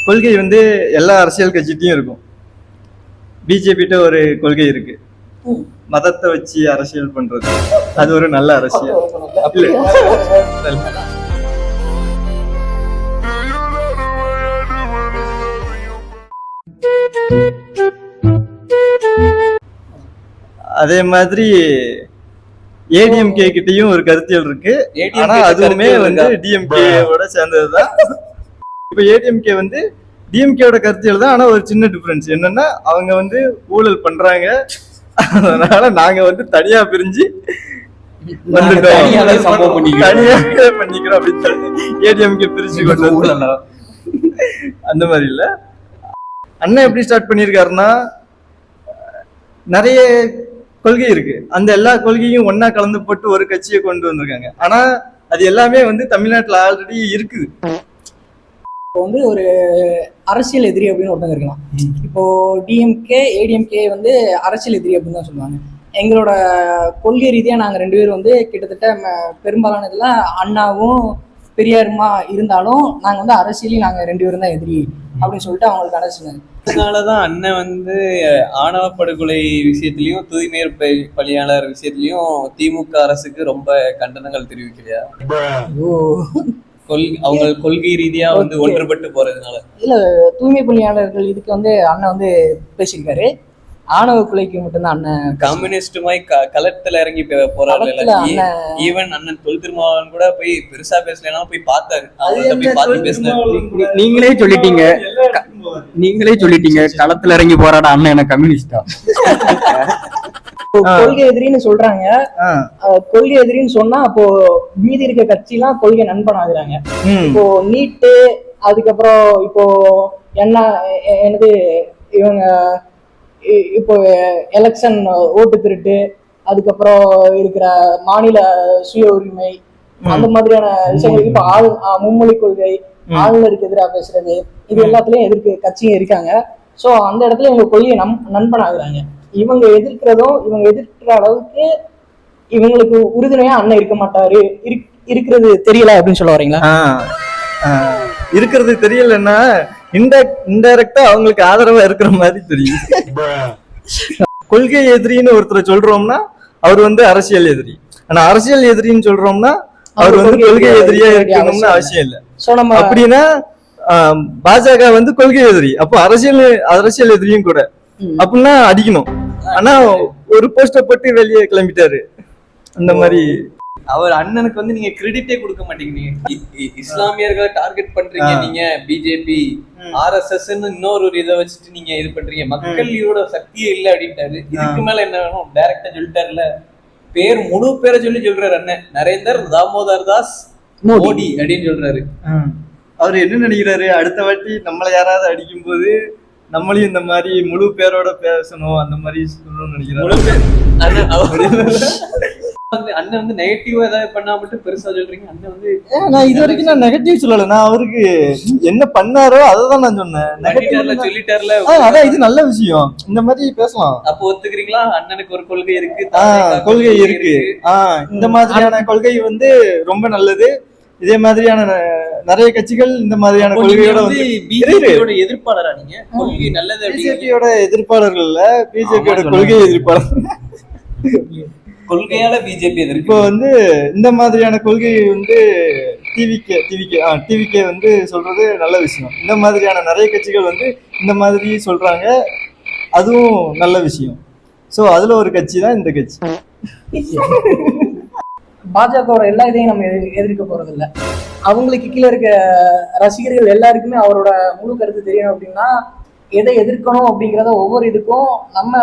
கொள்கை வந்து எல்லா அரசியல் கட்சிட்டையும் இருக்கும். பிஜேபிட்ட ஒரு கொள்கை இருக்கு, மதத்தை வச்சு அரசியல் பண்றது. அது ஒரு நல்ல அரசியல். அதே மாதிரி ஏடிஎம்கே கிட்டயும் ஒரு கருத்தியல் இருக்கு. ஆனா அதுவுமே வந்து டிஎம்கேவோட சேர்ந்ததுதான். இப்ப ஏடிஎம்கே வந்து டிஎம்கேவோட கருத்தியல் தான். ஆனா ஒரு சின்ன டிஃபரன்ஸ் என்னன்னா, அவங்க வந்து ஊழல் பண்றாங்க, அதனால நாங்க வந்து தனியா பிரிஞ்சு வந்துட்டோம், தனியா பண்ணிக்கிறோம் அப்படின்னு ஏடிஎம்கே பிரிச்சு கொண்டு வந்து அந்த மாதிரி இல்ல. அண்ணன் எப்படி ஸ்டார்ட் பண்ணிருக்காருன்னா, நிறைய கொள்கை இருக்கு, அந்த எல்லா கொள்கையும் ஒன்னா கலந்து போட்டு ஒரு கட்சியை கொண்டு வந்திருக்காங்க. ஆனா அது எல்லாமே வந்து தமிழ்நாட்டுல ஆல்ரெடி இருக்குது. இப்போ வந்து ஒரு அரசியல் எதிரி அப்படின்னு ஒருத்தங்க இருக்கலாம். இப்போ டிஎம்கே ஏடிஎம்கே வந்து அரசியல் எதிரி அப்படின்னு தான் சொல்லுவாங்க. எங்களோட கொள்கை ரீதியா நாங்க 2 பேரும் வந்து கிட்டத்தட்ட பெரும்பாலான இதுல அண்ணாவும் பெரியாருமா இருந்தாலும் நாங்க வந்து அரசியலையும் நாங்க 2 பேரும் தான் எதிரி அப்படின்னு சொல்லிட்டு அவங்களுக்கு அரசியல். அதனாலதான் அண்ணன் வந்து ஆணவ படுகொலை விஷயத்திலயும் தூய்மையர் பணியாளர் விஷயத்திலயும் திமுக அரசுக்கு ரொம்ப கண்டனங்கள் தெரிவிக்கலையா? அவங்க கொள்கை ரீதியா வந்து ஒன்றுபட்டு போறதுனால இல்ல, தூய்மை பணியாளர்கள் இதுக்கு வந்து அண்ணன் வந்து பேசியிருக்காரு. ஆணவ கொலைக்கு மட்டும்தான் அண்ணன் கம்யூனிஸ்ட் மாதிரி களத்துல இறங்கி போறாரு. ஈவன் அண்ணன் தொல் திருமாவளவன் கூட போய் பெருசா பேசலாம் போய் பார்த்தாரு, போய் பார்த்து பேசினாரு. நீங்களே சொல்லிட்டீங்க களத்துல இறங்கி போராட அண்ணன் என்ன கம்யூனிஸ்டா? கொள்கை எதிரின்னு சொல்றாங்க. கொள்கை எதிரின்னு சொன்னா அப்போ மீதி இருக்க கட்சி எல்லாம் கொள்கை நண்பன் ஆகுறாங்க. இப்போ நீட்டு, அதுக்கப்புறம் இப்போ என்னது இவங்க இப்போ எலெக்ஷன் ஓட்டு திருட்டு, அதுக்கப்புறம் இருக்கிற மாநில சுய உரிமை, அந்த மாதிரியான விஷயங்களுக்கு இப்போ மும்மொழி கொள்கை, ஆளுநருக்கு எதிராக பேசுறது, இது எல்லாத்துலயும் எதிர்க்க கட்சியும் இருக்காங்க. சோ அந்த இடத்துல இவங்க கொள்கையை நண்பன் ஆகுறாங்க. இவங்க எதிர்க்கிறதும் இவங்க எதிர்க்கிற அளவுக்கு இவங்களுக்கு உறுதுணையா அண்ணன் இருக்க மாட்டாரு, இருக்கிறது தெரியல அப்படின்னு சொல்ல வரீங்களா? இருக்கிறது தெரியலன்னா இன்டைரக்டா அவங்களுக்கு ஆதரவா இருக்கிற மாதிரி தெரியும். கொள்கை எதிரின்னு ஒருத்தர் சொல்றோம்னா அவர் வந்து அரசியல் எதிரி. ஆனா அரசியல் எதிரின்னு சொல்றோம்னா அவர் வந்து கொள்கை எதிரியா இருக்கணும்னு அவசியம் இல்லை. அப்படின்னா பாஜக வந்து கொள்கை எதிரி, அப்போ அரசியல் எதிரியும் கூட அப்படின்னா அடிக்கணும். ஆனா ஒரு போஸ்டர் போட்டு வெளியே கிளம்பிட்டாரு. அந்த மாதிரி அவர் அண்ணனுக்கு வந்து நீங்க கிரெடிட்டே கொடுக்க மாட்டேங்கிறீங்க. இஸ்லாமியர்களை டார்கெட் பண்றீங்க நீங்க, பிஜேபி ஆர்எஸ்எஸ் இன்னொரு இதை வச்சுட்டு நீங்க இது பண்றீங்க. மக்களோட சக்தியே இல்லை அப்படின்ட்டாரு. இதுக்கு மேல என்ன வேணும்? டைரக்டா சொல்லிட்டாருல, முழு பேரை சொல்றாரு அண்ணன். நரேந்தர் தாமோதர் தாஸ் மோடி அப்படின்னு சொல்றாரு. அவர் என்ன நினைக்கிறாரு, அடுத்த வாட்டி நம்மளை யாராவது அடிக்கும் போது நம்மளையும் இந்த மாதிரி முழு பேரோட பேசணும், அந்த மாதிரி சொல்லணும்னு நினைக்கிறாரு. அண்ணன் வந்து நெகட்டிவா ஏதாவது பண்ணா மட்டும் பெருசா சொல்றீங்க. அண்ணன் வந்து நான் இது வரைக்கும் நான் நெகட்டிவ் சொல்லல, நான் அவருக்கு என்ன பண்ணாரோ அதான் நான் சொன்னேன். சொல்லிட்டாருல, அதான் இது நல்ல விஷயம், இந்த மாதிரி பேசலாம். அப்போ ஒத்துக்கிறீங்களா? அண்ணனுக்கு ஒரு கொள்கை இருக்கு, கொள்கை இருக்கு. இந்த மாதிரியான கொள்கை வந்து ரொம்ப நல்லது. இதே மாதிரியான நிறைய கட்சிகள் இந்த மாதிரியான கொள்கையோட வந்து பிஜேபியோட எதிர்ப்பாளரா நீங்க? கொள்கை நல்லது, பிஜேபியோட எதிர்ப்பாளர்கள் இல்ல, பிஜேபியோட கொள்கை எதிர்ப்பாளர். கொள்கையால பிஜேபி எதிர்ப்பு. இப்போ வந்து இந்த மாதிரியான கொள்கை வந்து டிவிகே வந்து சொல்றது நல்ல விஷயம். இந்த மாதிரியான நிறைய கட்சிகள் வந்து இந்த மாதிரி சொல்றாங்க, அதுவும் நல்ல விஷயம். சோ அதுல ஒரு கட்சி தான் இந்த கட்சி. பாஜகவோட எல்லா இதையும் நம்ம எதிர்க்க போறது இல்லை. அவங்களுக்கு கீழே இருக்க ரசிகர்கள் எல்லாருக்குமே அவரோட முழு கருத்து தெரியணும். அப்படின்னா எதை எதிர்க்கணும் அப்படிங்கிறத ஒவ்வொரு இதுக்கும் நம்ம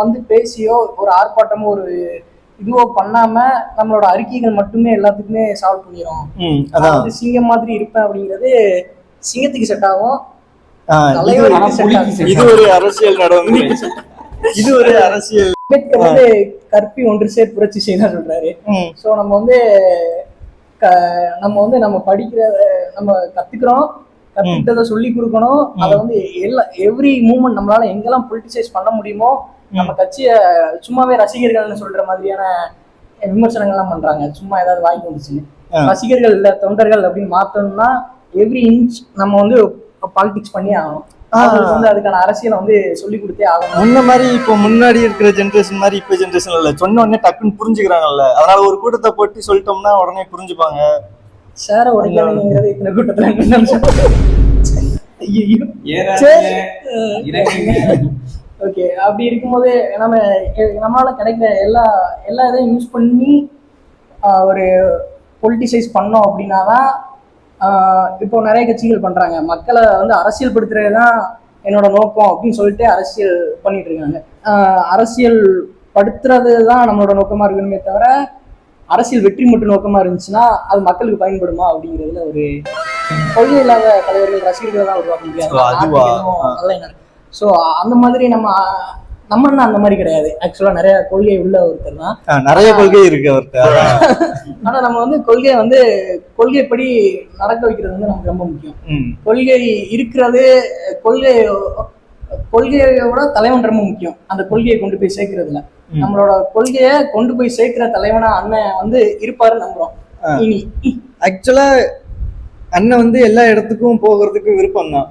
வந்து பேசியோ ஒரு ஆர்ப்பாட்டமோ ஒரு இதுவோ பண்ணாம நம்மளோட அறிக்கைகள் மட்டுமே எல்லாத்துக்குமே சால்வ் பண்ணிடும். அதாவது சிங்கம் மாதிரி இருப்பேன் அப்படிங்கிறது சிங்கத்துக்கு செட் ஆகும், இது ஒரு அரசியல் நடவடிக்கை, இது ஒரு அரசியல். அம்பேத்கர் வந்து கற்பி ஒன்று சேர் புரட்சி செய்யலாம் சொல்றாரு. சோ நம்ம வந்து நம்ம படிக்கிறத நம்ம கத்துக்கிட்டதை சொல்லி கொடுக்கணும். அதை வந்து எவ்ரி மூமெண்ட் நம்மளால எங்கெல்லாம் பொலிட்டிசைஸ் பண்ண முடியுமோ நம்ம கட்சிய சும்மாவே ரசிகர்கள்னு சொல்ற மாதிரியான விமர்சனங்கள்லாம் பண்றாங்க. சும்மா ஏதாவது வாய்க்கு வந்துச்சுன்னு ரசிகர்கள் இல்ல தொண்டர்கள் அப்படின்னு மாத்தணும்னா எவ்ரி இன்ச் நம்ம வந்து பாலிடிக்ஸ் பண்ணி ஆகணும். அவங்களுக்கு வந்து அதுக்கான அரசியலை வந்து சொல்லி கொடுத்தே ஆகணும். முன்ன மாதிரி இப்போ முன்னாடி இருக்கிற ஜென்ரேஷன் மாதிரி இப்போ ஜென்ரேஷன் இல்ல, சொன்ன உடனே டக்குன்னு புரிஞ்சுக்கிறாங்கல்ல. அதனால ஒரு கூட்டத்தை போட்டு சொல்லிட்டோம்னா உடனே புரிஞ்சுப்பாங்க. சேர உடைக்காதீங்கிறது இத்தனை கூட்டத்துல என்ன நிமிஷம். ஐயோ. ஓகே, அப்படி இருக்கும்போது நம்மளால கிடைக்கிற எல்லா இதையும் யூஸ் பண்ணி ஒரு பொலிட்டிசைஸ் பண்ணோம் அப்படின்னாதான். இப்போ நிறைய கட்சிகள் பண்றாங்க, மக்களை வந்து அரசியல் படுத்துறதுதான் என்னோட நோக்கம் அப்படின்னு சொல்லிட்டு அரசியல் பண்ணிட்டு இருக்காங்க. அரசியல் படுத்துறது தான் நம்மளோட நோக்கமா இருக்கணுமே தவிர அரசியல் வெற்றி மட்டும் நோக்கமா இருந்துச்சுன்னா அது மக்களுக்கு பயன்படுமா அப்படிங்கிறதுல ஒரு கொள்கை இல்லாத தலைவர்கள் ரசிகர்கள் தான் உருவாக்க முடியாது. ஸோ அந்த மாதிரி நம்ம அந்த மாதிரி கிடையாது. ஆக்சுவலா நிறைய கொள்கை உள்ள ஒருத்தர் தான், நிறைய கொள்கை இருக்கு அவர்கிட்ட. ஆனா நம்ம வந்து கொள்கைப்படி நடக்க வைக்கிறது வந்து நமக்கு ரொம்ப முக்கியம். கொள்கை இருக்கிறது, கொள்கையோட தலைவன் ரொம்ப முக்கியம். அந்த கொள்கையை கொண்டு போய் சேர்க்கறதுல நம்மளோட கொள்கையை கொண்டு போய் சேர்க்கிற தலைவனா அண்ணன் வந்து இருப்பாருன்னு நம்புறோம். இனி ஆக்சுவலா அண்ணன் வந்து எல்லா இடத்துக்கும் போகிறதுக்கு விருப்பம் தான்.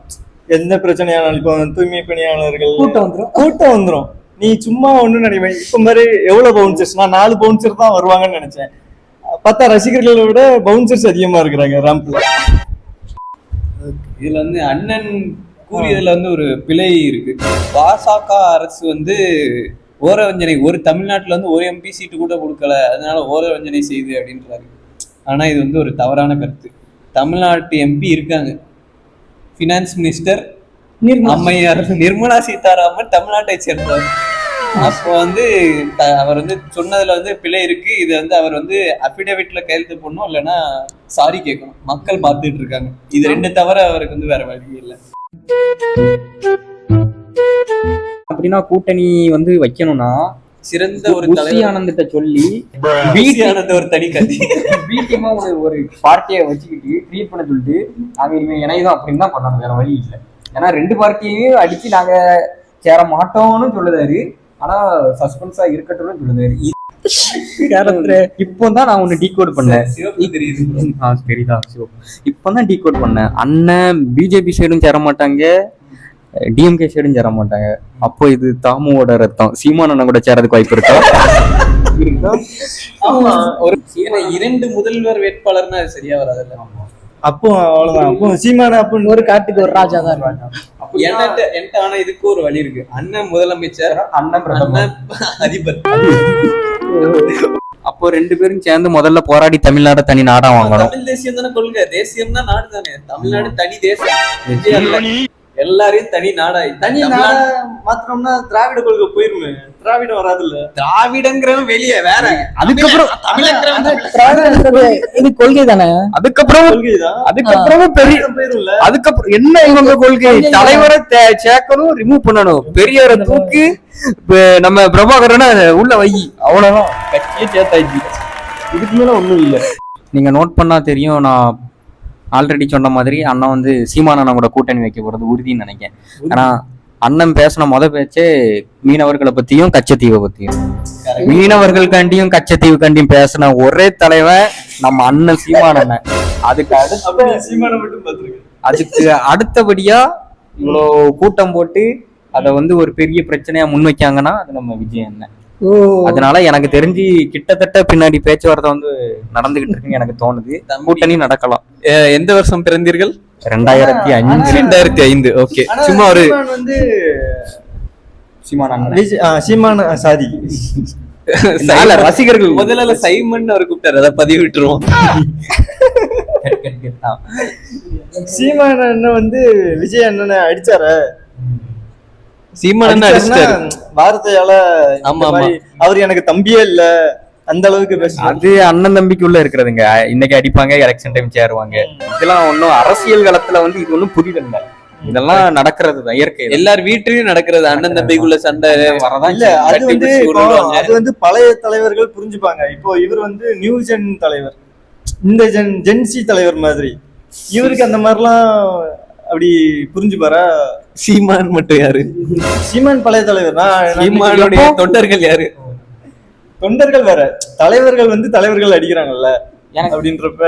எந்த பிரச்சனையானாலும் இப்போ தூய்மை பணியாளர்கள் கூட்டம் வந்துடும். நீ சும்மா ஒண்ணும் நினைப்பேன். இப்ப மாதிரி எவ்வளவு பவுன்சர்ஸ், நான் 4 பவுன்சர் தான் வருவாங்கன்னு நினைச்சேன். பார்த்தா ரசிகர்களை விட பவுன்சர்ஸ் அதிகமா இருக்கிறாங்க ராம்ப்ல. இதுல வந்து அண்ணன் கூறியதுல வந்து ஒரு பிழை இருக்கு. பாசக அரசு வந்து ஓரவஞ்சனை, ஒரு தமிழ்நாட்டுல வந்து ஒரு MP சீட்டு கூட கொடுக்கல, அதனால ஓரவஞ்சனை செய்யுது அப்படின்றாரு. ஆனா இது வந்து ஒரு தவறான கருத்து. தமிழ்நாட்டு MP இருக்காங்க, ஃபினான்ஸ் மினிஸ்டர் அம்மையார் நிர்மலா சீதாராமன் தமிழ்நாட்டை சேர்ந்தவர். அப்போ வந்து அவர் வந்து சொன்னதுல வந்து பிழை இருக்கு. இது வந்து அவர் வந்து அபிடேவிட்ல கையெழுத்து போடணும், இல்லைன்னா சாரி கேட்கணும். மக்கள் பார்த்துட்டு இருக்காங்க. இது 2 தவிர அவருக்கு வந்து வேற வழி இல்லை. அப்படின்னா கூட்டணி வந்து வைக்கணும்னா சிறந்த ஒரு ஆனந்திட்ட சொல்லி ஆனந்த ஒரு தனி கதி வீட்டியமா ஒரு பார்ட்டியை வச்சுக்கிட்டு கிரியேட் பண்ண சொல்லிட்டு நாங்க இனிமே இணையதான் அப்படின்னு தான் பண்ணணும், வேற வழி இல்லை. ஏன்னா 2 பார்ட்டியையும் அடிச்சு நாங்க சேர மாட்டோம்னு சொல்லுதாரு. ஆனா சஸ்பென்ஸா இருக்கட்டும்னு சொல்லுதாரு. இப்போதான் நான் ஒண்ணு டீகோட் பண்ணேன். சரிதா, இப்பதான் டீகோட் பண்ணேன். அண்ணன் பிஜேபி சைடும் சேர மாட்டாங்க, டிஎம்கே சைடும் சேர மாட்டாங்க. அப்போ இது தாமுவோட ரத்தம். சீமானண்ணன் கூட சேரதுக்கு வாய்ப்பு இருக்கா? ஒரு 2 முதல்வர் வேட்பாளர்னா அது சரியா வராதுல்ல. அப்போ அவ்வளவுதான். அப்போ சீமான அப்போ ஒரு காட்டுக்கு ஒரு ராஜா தான் இருக்காங்க. என்கிட்ட ஆனா இதுக்கு ஒரு வழி இருக்கு. அண்ணன் முதலமைச்சர், அண்ணன் அதிபர். அப்போ 2 பேரும் சேர்ந்து முதல்ல போராடி தமிழ்நாடு தனி நாடா வாங்கணும். தமிழ் தேசியம் தானே கொள்கை. தேசியம்னா நாடு தானே. தமிழ்நாடு தனி தேசம். எல்லாரையும் தனி நாடா மாத்திரம்னா திராவிட கொள்கை போயிருமே. திராவிடம் வராது இல்ல. திராவிடங்கிறவன் வெளியே வேற. அதுக்கப்புறம் இது கொள்கை தானே. அதுக்கப்புறம் பெரிய அதுக்கப்புறம் என்ன இவங்க கொள்கை? தலைவரை சேர்க்கணும், ரிமூவ் பண்ணணும். பெரியவரை தூக்கி நம்ம பிரபாகரனை உள்ள வை, அவ்வளவுதான். கட்சியே சேர்த்தாச்சு. இதுக்கு மேல ஒண்ணும் இல்லை. நீங்க நோட் பண்ணா தெரியும், நான் ஆல்ரெடி சொன்ன மாதிரி அண்ணன் வந்து சீமானண்ணன் கூட கூட்டணி வைக்க போறது உறுதின்னு நினைக்கிறேன். ஆனா அண்ணன் பேசின பேச்சே மீனவர்களை பத்தியும் கச்சத்தீவை பத்தியும், மீனவர்களுக்காண்டியும் கச்சத்தீவு காண்டியும் பேசின ஒரே தலைவன் நம்ம அண்ணன் சீமானண்ணன். அதுக்கு அடுத்தபடியா இவ்வளோ கூட்டம் போட்டு அதை வந்து ஒரு பெரிய பிரச்சனையா முன்வைக்காங்கன்னா அது நம்ம விஜய் அண்ணன். அதனால எனக்கு தெரிஞ்சு கிட்டத்தட்ட பின்னாடி பேச்சுவார்த்தை வந்து நடந்துகிட்டு இருக்குன்னு எனக்கு தோணுது. கூட்டணி நடக்கலாம். எந்த வருஷம் பிறந்தீர்கள்? 2005. ஓகே. சும்மா ஒரு சீமான சாரி ரசிகர்கள் முதல்ல சைமன் அவர் கூப்பிட்டாரு, அதை பதிவு விட்டுருவோம். சீமான அண்ணன் வந்து விஜய் அண்ணனை அடிச்சார. சீமான் அடிச்சாரு வார்த்தையால. ஆமா, அவர் எனக்கு தம்பியே இல்ல, அந்த அளவுக்கு பேசுறாரு. அது அண்ணன் தம்பிக்குள்ள இருக்கிறதுங்க. இன்னைக்கு அடிப்பாங்க, எலெக்ஷன் டைம் சேருவாங்க. இதெல்லாம் ஒன்னும் அரசியல் களத்துல வந்து இது ஒன்னும் புரியல. இதெல்லாம் நடக்கிறதுதான், இயற்கை. எல்லார் வீட்லயும் நடக்கிறது. அண்ணன் தம்பிக்குள்ள சண்டை வரதான் இல்ல. அது வந்து பழைய தலைவர்கள் புரிஞ்சுப்பாங்க. இப்போ இவர் வந்து நியூ ஜென் தலைவர், இந்த ஜென்சி தலைவர் மாதிரி. இவருக்கு அந்த மாதிரிலாம் அப்படி புரிஞ்சுப்பாரா? சீமான் மட்டும் யாரு? சீமான் பழைய தலைவர் தான். சீமானுடைய தொண்டர்கள் யாரு? தொண்டர்கள் வேற, தலைவர்கள் வந்து தலைவர்கள் அடிக்கிறாங்கல்ல. அப்படின்றப்ப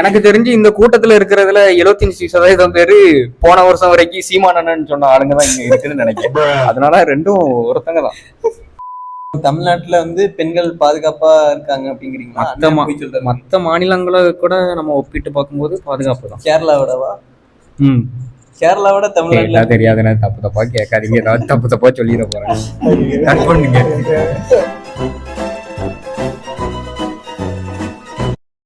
எனக்கு தெரிஞ்சு இந்த கூட்டத்துல இருக்கிறதுல 75% பேரு போன வருஷம் வரைக்கும் சீமானன்னு சொன்ன ஆளுங்க தான் இங்க இருக்குன்னு நினைக்கிறேன். அதனால ரெண்டும் ஒருத்தங்க தான். தமிழ்நாட்டுல வந்து பெண்கள் பாதுகாப்பா இருக்காங்க அப்படிங்கிறீங்களா? மத்த மாநிலங்களை கூட நம்ம ஒப்பிட்டு பார்க்கும்போது பாதுகாப்பு தான். கேரளாவோடவா? கேரளாவோட தமிழ்நாட்டுல தெரியாதுன்னு தப்பு தப்பா கேட்காதீங்க, ஏதாவது தப்பு தப்பா சொல்லிட போறேன்.